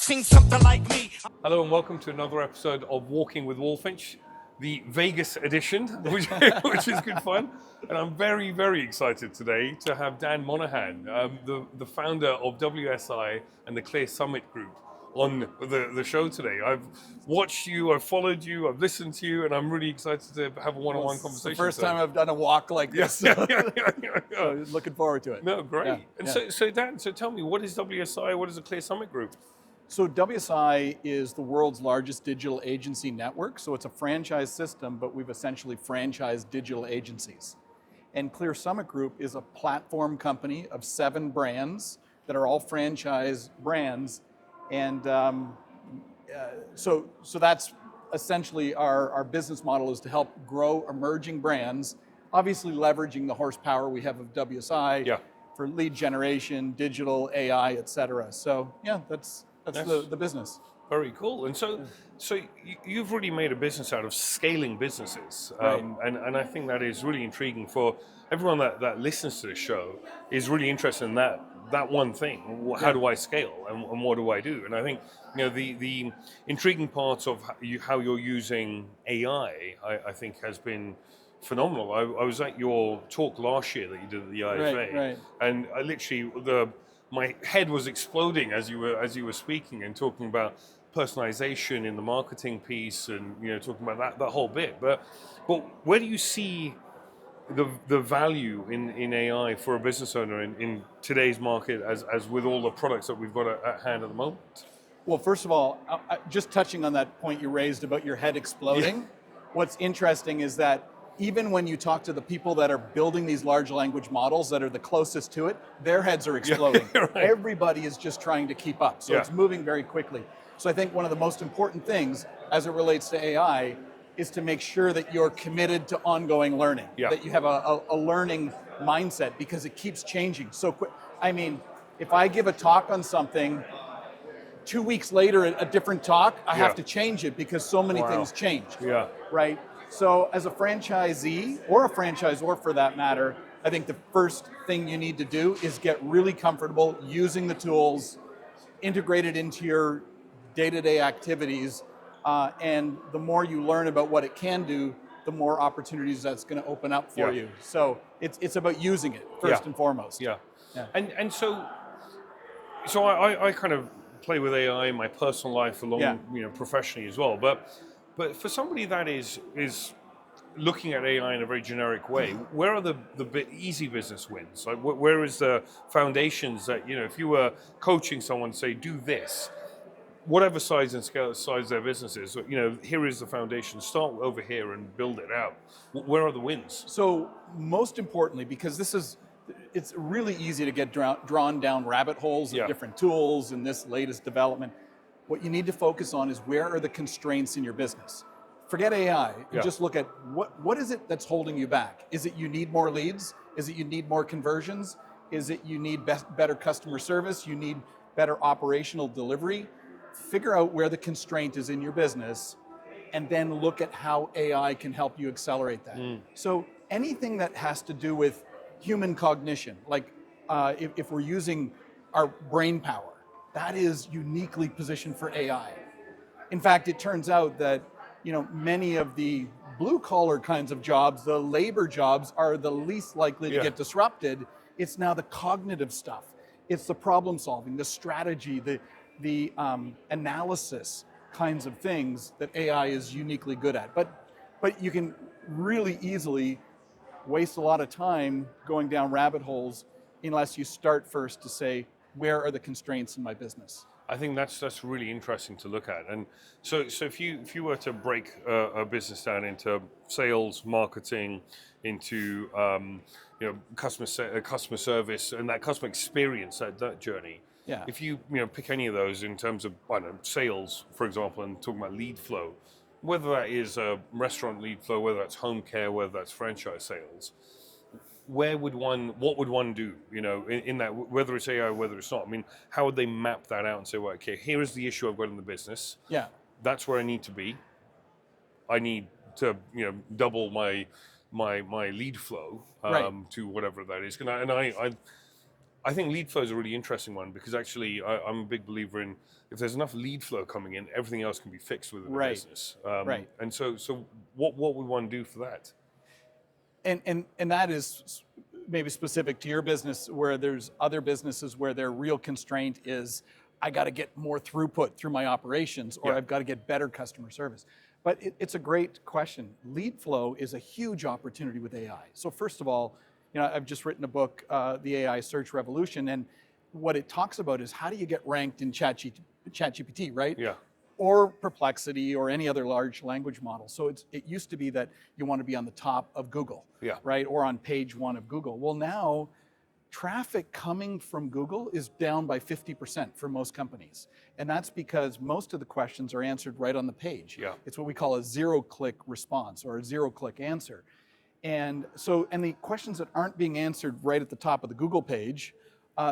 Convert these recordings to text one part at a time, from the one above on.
seen something like me. Hello and welcome to another episode of Walking with Walfinch, the Vegas edition, which is good fun. And I'm very, very excited today to have Dan Monahan, the founder of WSI and the Clear Summit Group, on the show today. I've watched you, I've followed you, I've listened to you, and I'm really excited to have a one-on-one conversation. It's the first time I've done a walk like this. So looking forward to it. No, great. So Dan, tell me, what is WSI? What is the Clear Summit Group? So WSI is the world's largest digital agency network. So it's a franchise system, but we've essentially franchised digital agencies. And Clear Summit Group is a platform company of 7 brands that are all franchise brands. And so that's essentially our business model, is to help grow emerging brands, obviously leveraging the horsepower we have of WSI for lead generation, digital, AI, et cetera. So yeah, that's the business. Very cool. And so you've really made a business out of scaling businesses. Right. And I think that is really intriguing for everyone that listens to this show, is really interested in that one thing. How do I scale and what do I do? And I think, the intriguing parts of how you're using AI, I think has been phenomenal. I was at your talk last year that you did at the IFA, right. and I literally my head was exploding as you were speaking and talking about personalization in the marketing piece, and talking about that whole bit. But where do you see the value in AI for a business owner in today's market, as with all the products that we've got at hand at the moment? Well, first of all, just touching on that point you raised about your head exploding, what's interesting is that even when you talk to the people that are building these large language models that are the closest to it, their heads are exploding. Right. Everybody is just trying to keep up. So it's moving very quickly. So I think one of the most important things as it relates to AI is to make sure that you're committed to ongoing learning, that you have a learning mindset, because it keeps changing so quick. I mean, if I give a talk on something, 2 weeks later, a different talk, I have to change it because so many things change. Right? So as a franchisee, or a franchisor for that matter, I think the first thing you need to do is get really comfortable using the tools, integrate it into your day-to-day activities, and the more you learn about what it can do, the more opportunities that's going to open up for you. So it's about using it first and foremost. And so I kind of play with AI in my personal life along, professionally as well. But for somebody that is looking at AI in a very generic way, where are the easy business wins? Like, where is the foundations that, if you were coaching someone, say, do this, whatever size and scale size their business is, here is the foundation. Start over here and build it out. Where are the wins? So most importantly, because it's really easy to get drawn down rabbit holes of different tools and this latest development. What you need to focus on is, where are the constraints in your business? Forget AI and just look at what is it that's holding you back? Is it you need more leads? Is it you need more conversions? Is it you need better customer service? You need better operational delivery? Figure out where the constraint is in your business, and then look at how AI can help you accelerate that. So anything that has to do with human cognition, like if we're using our brain power, that is uniquely positioned for AI. In fact, it turns out that many of the blue collar kinds of jobs, the labor jobs, are the least likely to get disrupted. It's now the cognitive stuff. It's the problem solving, the strategy, the analysis kinds of things that AI is uniquely good at. But you can really easily waste a lot of time going down rabbit holes unless you start first to say, where are the constraints in my business? I think that's really interesting to look at. And so if you were to break a business down into sales, marketing, into customer service, and that customer experience, that journey. If you pick any of those in terms of sales, for example, and talking about lead flow, whether that is a restaurant lead flow, whether that's home care, whether that's franchise sales, what would one do, in that, whether it's AI, whether it's not? I mean, how would they map that out and say, well, okay, here is the issue I've got in the business. That's where I need to be. I need to, double my lead flow to whatever that is. I think lead flow is a really interesting one because actually I'm a big believer in if there's enough lead flow coming in, everything else can be fixed within the business. Right. And so what we want to do for that? And that is maybe specific to your business, where there's other businesses where their real constraint is, I got to get more throughput through my operations, or I've got to get better customer service. But it's a great question. Lead flow is a huge opportunity with AI. So first of all, I've just written a book, The AI Search Revolution, and what it talks about is how do you get ranked in ChatGPT, right? Yeah. Or Perplexity or any other large language model. So it used to be that you want to be on the top of Google, right? Or on page 1 of Google. Well, now traffic coming from Google is down by 50% for most companies. And that's because most of the questions are answered right on the page. Yeah. It's what we call a 0-click response or a 0-click answer. And the questions that aren't being answered right at the top of the Google page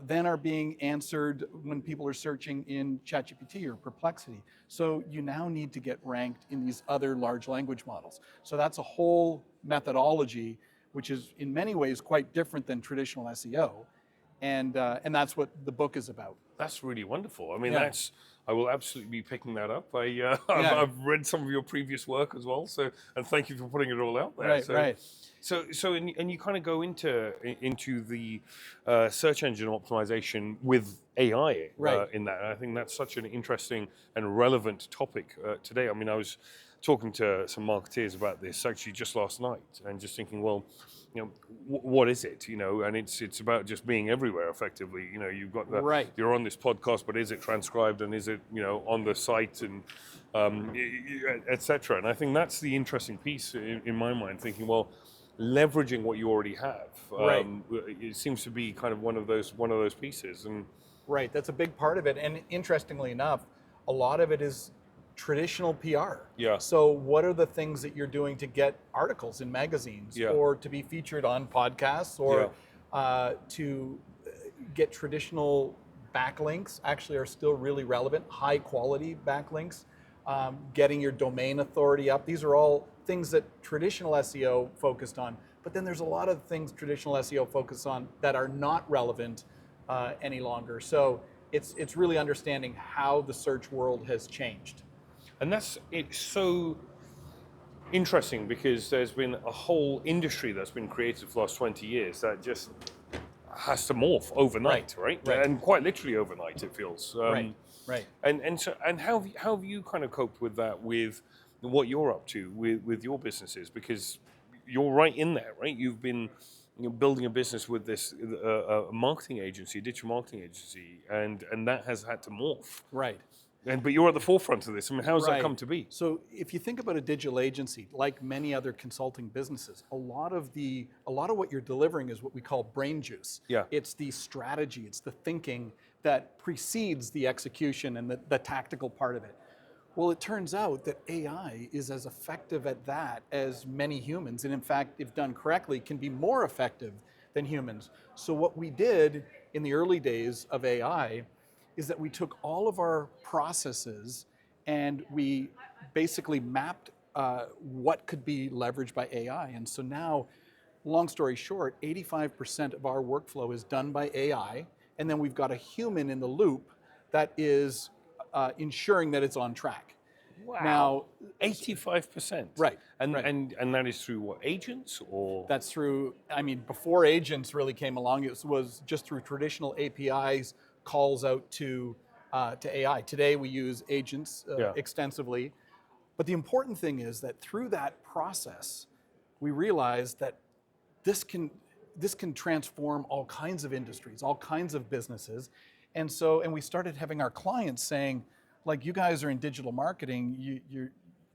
then are being answered when people are searching in ChatGPT or Perplexity. So you now need to get ranked in these other large language models. So that's a whole methodology, which is in many ways quite different than traditional SEO. And that's what the book is about. That's really wonderful. I mean, I will absolutely be picking that up. I've read some of your previous work as well. So, and thank you for putting it all out there. Right. And you kind of go into the search engine optimization with AI in that. And I think that's such an interesting and relevant topic today. I mean, I was talking to some marketeers about this actually just last night, and just thinking, well, what is it? And it's about just being everywhere effectively. You've got you're on this podcast, but is it transcribed, and is it on the site, and etc. And I think that's the interesting piece in my mind. Thinking, well, leveraging what you already have. It seems to be kind of one of those pieces. And right, that's a big part of it. And interestingly enough, a lot of it is traditional PR. Yeah. So what are the things that you're doing to get articles in magazines or to be featured on podcasts or to get traditional backlinks actually are still really relevant, high quality backlinks, getting your domain authority up. These are all things that traditional SEO focused on, but then there's a lot of things traditional SEO focused on that are not relevant any longer. So it's really understanding how the search world has changed. And it's so interesting because there's been a whole industry that's been created for the last 20 years that just has to morph overnight, right? And quite literally overnight, it feels. Right. And how have you kind of coped with that, with what you're up to with your businesses? Because you're right in there, right? You've been building a business with this marketing agency, digital marketing agency, and that has had to morph. Right. But you're at the forefront of this. I mean, how has that come to be? So if you think about a digital agency, like many other consulting businesses, a lot of what you're delivering is what we call brain juice. Yeah. It's the strategy, it's the thinking that precedes the execution and the tactical part of it. Well, it turns out that AI is as effective at that as many humans, and in fact, if done correctly, can be more effective than humans. So what we did in the early days of AI is that we took all of our processes and we basically mapped what could be leveraged by AI. And so now, long story short, 85% of our workflow is done by AI, and then we've got a human in the loop that is ensuring that it's on track. Wow. Now, 85%. Right. And that is through what, agents or? That's through, before agents really came along, it was just through traditional APIs, calls out to AI. Today we use agents extensively. But the important thing is that through that process, we realized that this can transform all kinds of industries, all kinds of businesses. And we started having our clients saying, like, you guys are in digital marketing,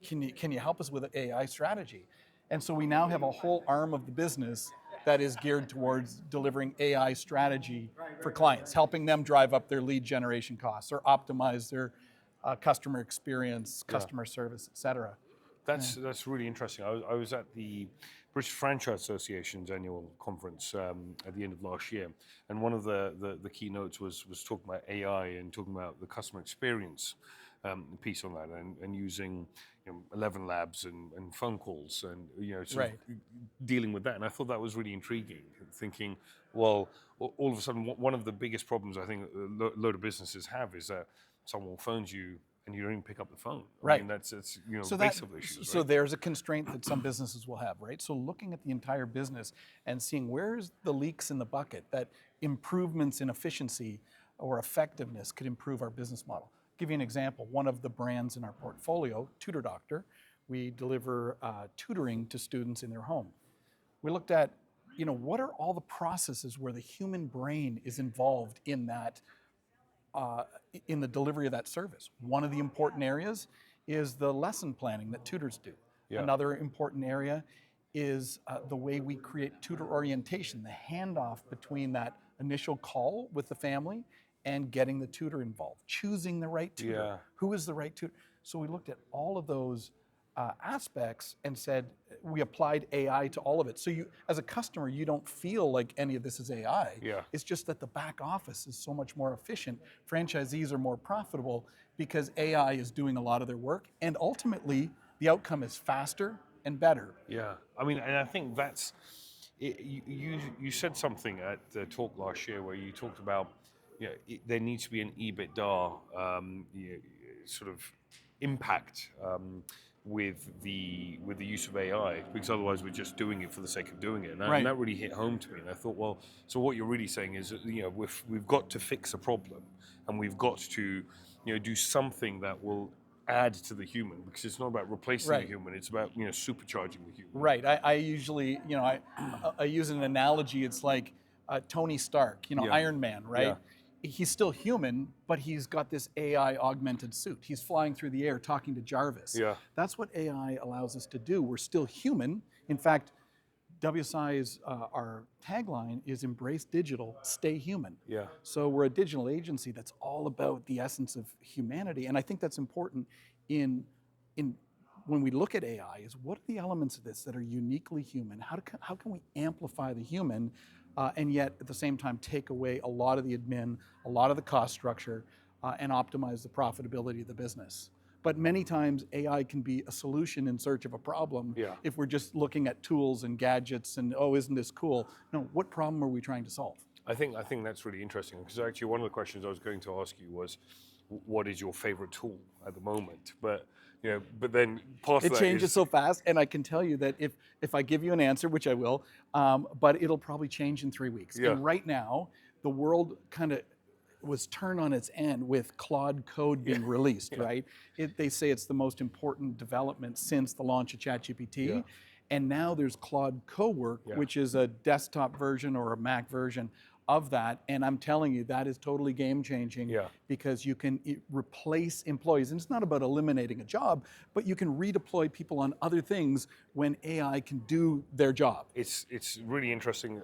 can you help us with an AI strategy? And so we now have a whole arm of the business that is geared towards delivering AI strategy for clients, helping them drive up their lead generation costs or optimize their customer experience, customer service, et cetera. That's really interesting. I was at the British Franchise Association's annual conference at the end of last year, and one of the keynotes was talking about AI and talking about the customer experience. piece on that, and using 11 labs and phone calls, and sort Right. of dealing with that. And I thought that was really intriguing. Thinking, well, all of a sudden, one of the biggest problems I think a load of businesses have is that someone phones you and you don't even pick up the phone. I Right. mean, that's So base of issues. so Right? there's a constraint that some businesses will have, right? So looking at the entire business and seeing where's the leaks in the bucket that improvements in efficiency or effectiveness could improve our business model. Give you an example. One of the brands in our portfolio, Tutor Doctor, we deliver tutoring to students in their home. We looked at, what are all the processes where the human brain is involved in that in the delivery of that service. One of the important areas is the lesson planning that tutors do. Yeah. Another important area is the way we create tutor orientation, the handoff between that initial call with the family and getting the tutor involved, choosing the right tutor. Yeah. Who is the right tutor? So we looked at all of those aspects and said we applied AI to all of it. So you, as a customer, you don't feel like any of this is AI. Yeah. It's just that the back office is so much more efficient. Franchisees are more profitable because AI is doing a lot of their work, and ultimately the outcome is faster and better. Yeah, I mean, and I think that's it, you said something at the talk last year where you talked about there needs to be an EBITDA sort of impact with the use of AI, because otherwise we're just doing it for the sake of doing it, and, Right. and that really hit home to me. And I thought, well, so what you're really saying is that we've got to fix a problem, and we've got to do something that will add to the human, because it's not about replacing Right. the human, it's about supercharging the human. Right. I usually, I use an analogy. It's like Tony Stark, Yeah. Iron Man, right? He's still human, but he's got this AI augmented suit. He's flying through the air talking to Jarvis. Yeah. That's what AI allows us to do. We're still human. In fact, WSI's our tagline is embrace digital, stay human. Yeah. So we're a digital agency that's all about the essence of humanity, and I think that's important in when we look at AI. Is what are the elements of this that are uniquely human? How can we amplify the human, and yet at the same time take away a lot of the admin, a lot of the cost structure, and optimize the profitability of the business? But many times AI can be a solution in search of a problem. Yeah. If we're just looking at tools and gadgets and, oh, isn't this cool? No, what problem are we trying to solve? I think that's really interesting, because actually one of the questions I was going to ask you was, what is your favorite tool at the moment? But but then past It that changes is, so fast, and I can tell you that if I give you an answer, which I will, but it'll probably change in 3 weeks. Yeah. And right now, the world kind of was turned on its end with Claude Code being released, right? They say it's the most important development since the launch of ChatGPT. Yeah. And now there's Claude Cowork, which is a desktop version or a Mac version of that. And I'm telling you, that is totally game changing, because you can replace employees. And it's not about eliminating a job, but you can redeploy people on other things when AI can do their job. It's really interesting.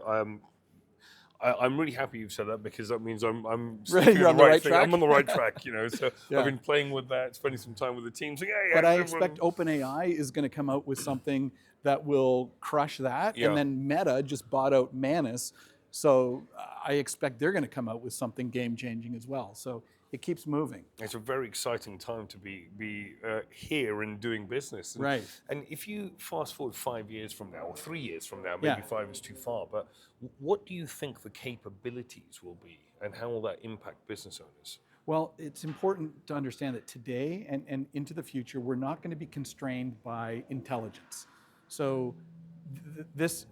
I'm really happy you've said that, because that means I'm sticking You're to on the right thing. track? I'm on the right track, So Yeah. I've been playing with that, spending some time with the team. So But I expect OpenAI is going to come out with something that will crush that. Yeah. And then Meta just bought out Manus. So I expect they're going to come out with something game-changing as well. So it keeps moving. It's a very exciting time to be here and doing business. And, Right. And if you fast forward 5 years from now, or 3 years from now, maybe Yeah. 5 is too far, but what do you think the capabilities will be, and how will that impact business owners? Well, it's important to understand that today and into the future, we're not going to be constrained by intelligence. So this,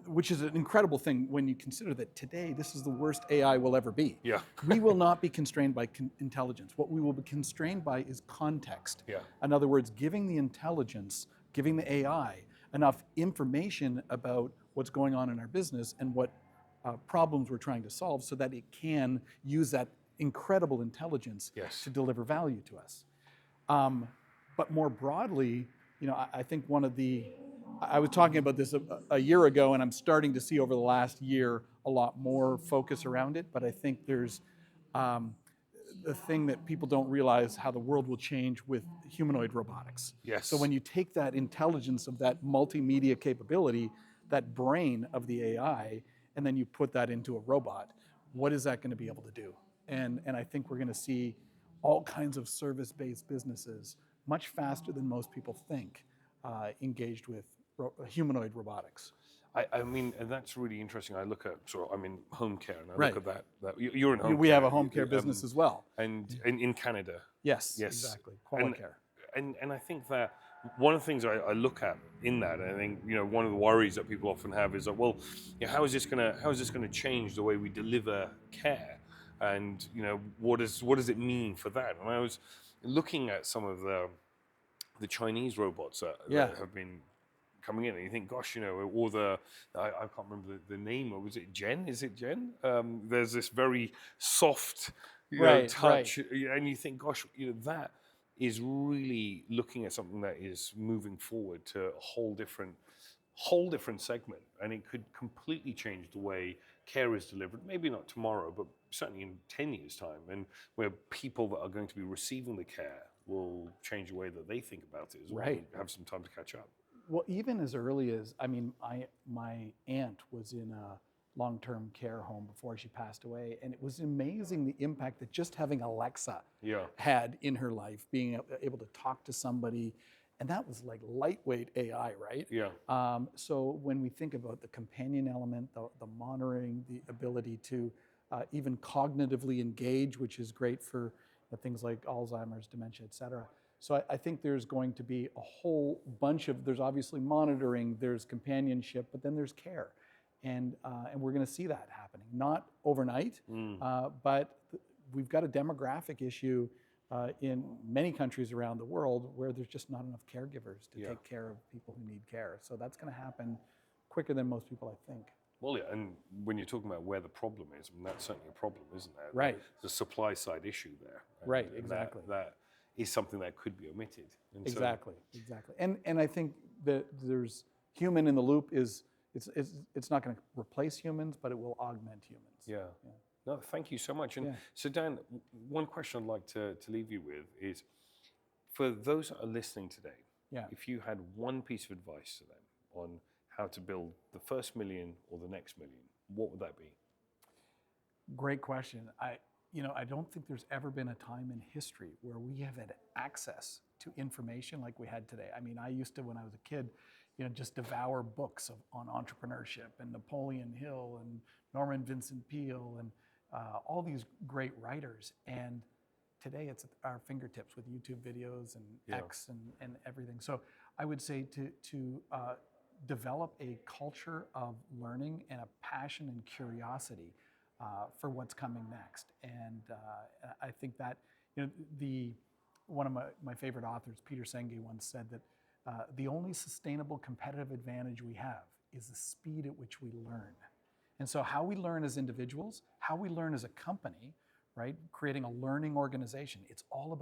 which is an incredible thing when you consider that today, this is the worst AI will ever be. Yeah. We will not be constrained by intelligence. What we will be constrained by is context. Yeah. In other words, giving the intelligence, giving the AI enough information about what's going on in our business and what problems we're trying to solve, so that it can use that incredible intelligence to deliver value to us. But more broadly, I think I was talking about this a year ago, and I'm starting to see over the last year a lot more focus around it. But I think there's the thing that people don't realize, how the world will change with humanoid robotics. Yes. So when you take that intelligence of that multimedia capability, that brain of the AI, and then you put that into a robot, what is that going to be able to do? And I think we're going to see all kinds of service-based businesses much faster than most people think engaged with humanoid robotics. I mean, and that's really interesting. I look at I'm in home care, and I look at you're in home care. We have a home care business as well. And in Canada. Yes, exactly. Quality care. And I think that one of the things I look at in that, and I think one of the worries that people often have is that, well, how is this gonna change the way we deliver care, and what does it mean for that? And I was looking at some of the Chinese robots that have been coming in, and you think, gosh, or I can't remember the name, or was it Jen? Is it Jen? There's this very soft touch, and you think, gosh, that is really looking at something that is moving forward to a whole different segment, and it could completely change the way care is delivered. Maybe not tomorrow, but certainly in 10 years' time, and where people that are going to be receiving the care will change the way that they think about it as well. And have some time to catch up. Well, even as early as, my aunt was in a long-term care home before she passed away, and it was amazing the impact that just having Alexa had in her life, being able to talk to somebody, and that was like lightweight AI, right? Yeah. So when we think about the companion element, the monitoring, the ability to even cognitively engage, which is great for things like Alzheimer's, dementia, et cetera. So I think there's going to be a whole bunch of, there's obviously monitoring, there's companionship, but then there's care. And we're going to see that happening. Not overnight, but we've got a demographic issue in many countries around the world where there's just not enough caregivers to take care of people who need care. So that's going to happen quicker than most people, I think. Well, yeah, and when you're talking about where the problem is, that's certainly a problem, isn't there? Right. There's a supply side issue there. Right, exactly. That is something that could be omitted. And exactly. And I think that there's human in the loop is, it's not going to replace humans, but it will augment humans. Yeah. No, thank you so much. And so, Dan, one question I'd like to leave you with is, for those that are listening today, if you had one piece of advice to them on how to build the first million or the next million, what would that be? Great question. I don't think there's ever been a time in history where we have had access to information like we had today. I mean, I used to, when I was a kid, just devour books on entrepreneurship and Napoleon Hill and Norman Vincent Peale and all these great writers. And today it's at our fingertips with YouTube videos and X and everything. So I would say to develop a culture of learning and a passion and curiosity for what's coming next. And I think that one of my favorite authors, Peter Senge, once said that the only sustainable competitive advantage we have is the speed at which we learn. And so how we learn as individuals, how we learn as a company, right? Creating a learning organization, it's all about